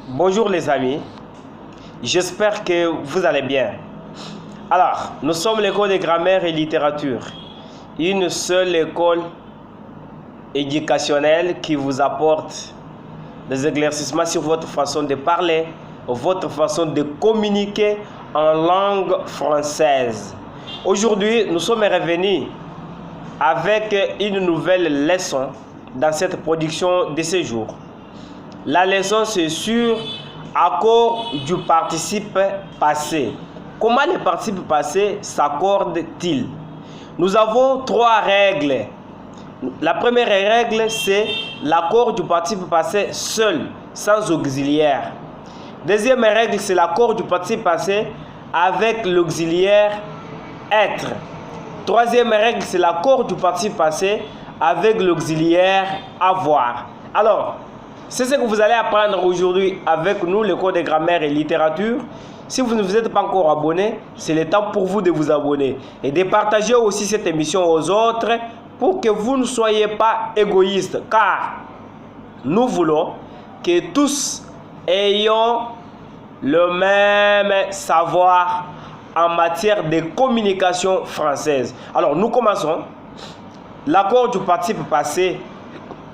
Bonjour les amis, j'espère que vous allez bien. Alors, nous sommes l'école de grammaire et littérature, une seule école éducationnelle qui vous apporte des éclaircissements sur votre façon de parler, votre façon de communiquer en langue française. Aujourd'hui, nous sommes revenus avec une nouvelle leçon dans cette production de ce jour. La leçon, c'est sur accord du participe passé. Comment le participe passé s'accorde-t-il? Nous avons trois règles. La première règle, c'est l'accord du participe passé seul, sans auxiliaire. Deuxième règle, c'est l'accord du participe passé avec l'auxiliaire être. Troisième règle, c'est l'accord du participe passé avec l'auxiliaire avoir. Alors, c'est ce que vous allez apprendre aujourd'hui avec nous, l'école de grammaire et littérature. Si vous ne vous êtes pas encore abonné, c'est le temps pour vous de vous abonner et de partager aussi cette émission aux autres pour que vous ne soyez pas égoïstes, car nous voulons que tous ayons le même savoir en matière de communication française. Alors, nous commençons. L'accord du participe passé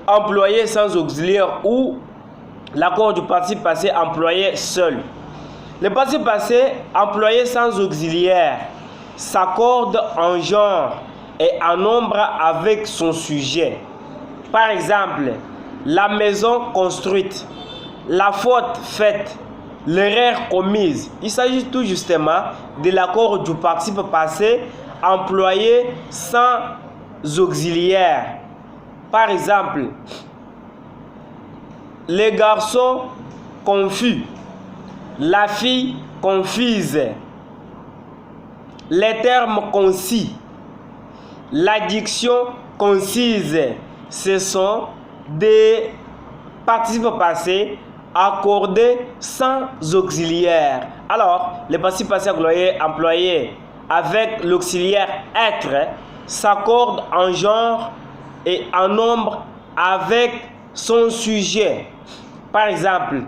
employé sans auxiliaire ou l'accord du participe passé employé seul. Le participe passé employé sans auxiliaire s'accorde en genre et en nombre avec son sujet. Par exemple, la maison construite, la faute faite, l'erreur commise. Il s'agit tout justement de l'accord du participe passé employé sans auxiliaire. Par exemple, les garçons confus, la fille confuse, les termes concis, l'addiction concise. Ce sont des participes passés accordés sans auxiliaire. Alors, les participes passés employés avec l'auxiliaire être s'accordent en genre et en nombre avec son sujet. Par exemple,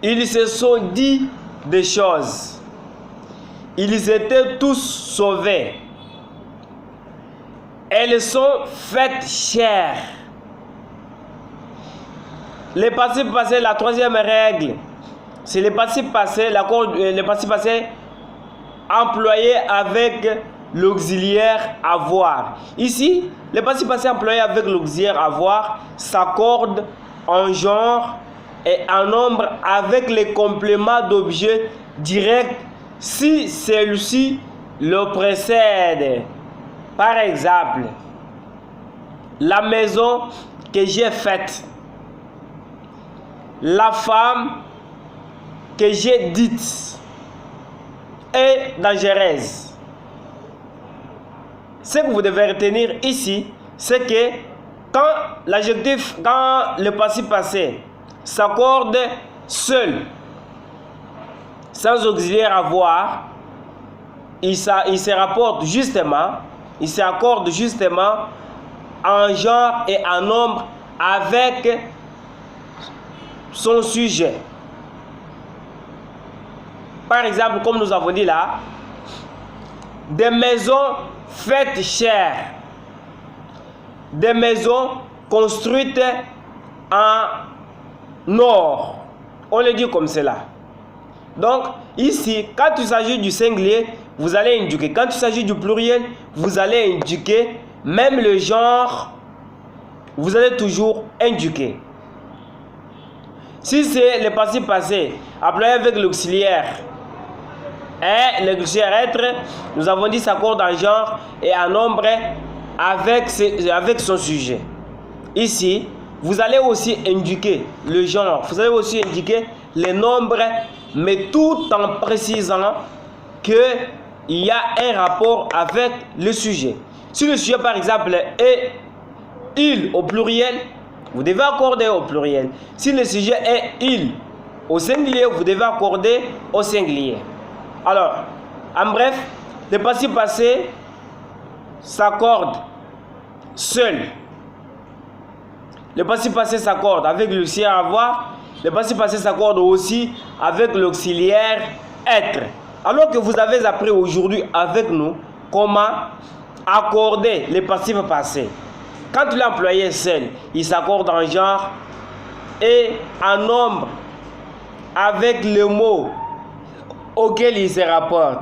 ils se sont dit des choses. Ils étaient tous sauvés. Elles sont faites chères. Les participes passés, la troisième règle, c'est les participes passés, les participes passés employés avec l'auxiliaire avoir. Ici, les participes passés employés avec l'auxiliaire avoir s'accordent en genre et en nombre avec les compléments d'objet direct si celui-ci le précède. Par exemple, la maison que j'ai faite, la femme que j'ai dite est dangereuse. Ce que vous devez retenir ici, c'est que quand le participe passé s'accorde seul, sans auxiliaire avoir, il s'accorde justement en genre et en nombre avec son sujet. Par exemple, comme nous avons dit là, des maisons faites chères, des maisons construites en or. On le dit comme cela. Donc, ici, quand il s'agit du singulier, vous allez indiquer. Quand il s'agit du pluriel, vous allez indiquer. Même le genre, vous allez toujours indiquer. Si c'est le participe passé, employé avec l'auxiliaire et l'auxiliaire être, nous avons dit s'accorde en genre et en nombre avec son sujet. Ici, vous allez aussi indiquer le genre, vous allez aussi indiquer les nombres, mais tout en précisant qu'il y a un rapport avec le sujet. Si le sujet, par exemple, est il au pluriel, vous devez accorder au pluriel. Si le sujet est il au singulier, vous devez accorder au singulier. Alors, en bref, le participe passé s'accorde seul. Le participe passé s'accorde avec l'auxiliaire avoir Le passé passé s'accorde aussi avec l'auxiliaire être. Alors que vous avez appris aujourd'hui avec nous comment accorder les passifs passés. Quand l'employé est seul, il s'accorde en genre et en nombre avec le mot auquel il se rapporte.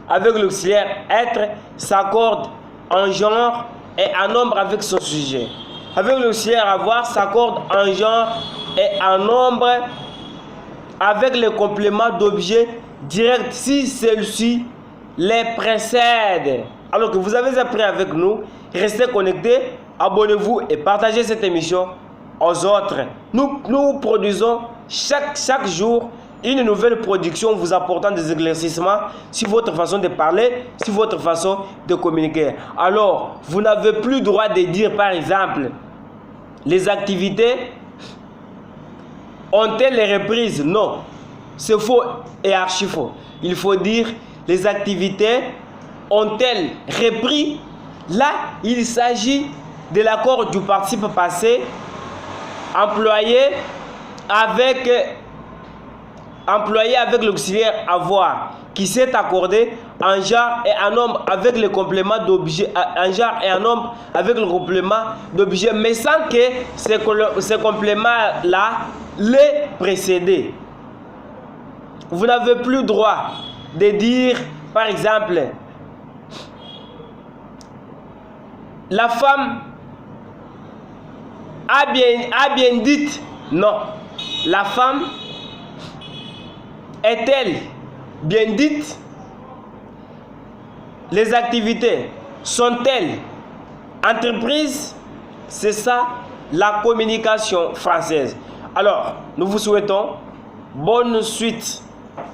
Avec l'auxiliaire être, s'accorde en genre et en nombre avec son sujet. Avec l'auxiliaire avoir, s'accorde en genre et en nombre avec le complément d'objet direct si celui-ci les précède. Alors que vous avez appris avec nous, restez connectés, abonnez-vous et partagez cette émission aux autres. Nous produisons chaque jour une nouvelle production vous apportant des éclaircissements sur votre façon de parler, sur votre façon de communiquer. Alors, vous n'avez plus le droit de dire, par exemple, les activités ont-elles les reprises? Non, c'est faux et archi faux. Il faut dire, les activités ont-elles repris? Là, il s'agit de l'accord du participe passé employé avec l'auxiliaire avoir qui s'est accordé en genre et en nombre avec le complément d'objet, en genre et en nombre avec le complément d'objet, mais sans que ce complément-là l'ait précédé. Vous n'avez plus le droit de dire, par exemple, la femme a bien dit. Non. La femme est-elle bien dite? Les activités sont-elles entreprises? C'est ça la communication française. Alors, nous vous souhaitons bonne suite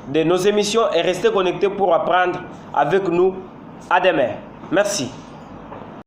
de nos émissions et restez connectés pour apprendre avec nous. À demain. Merci.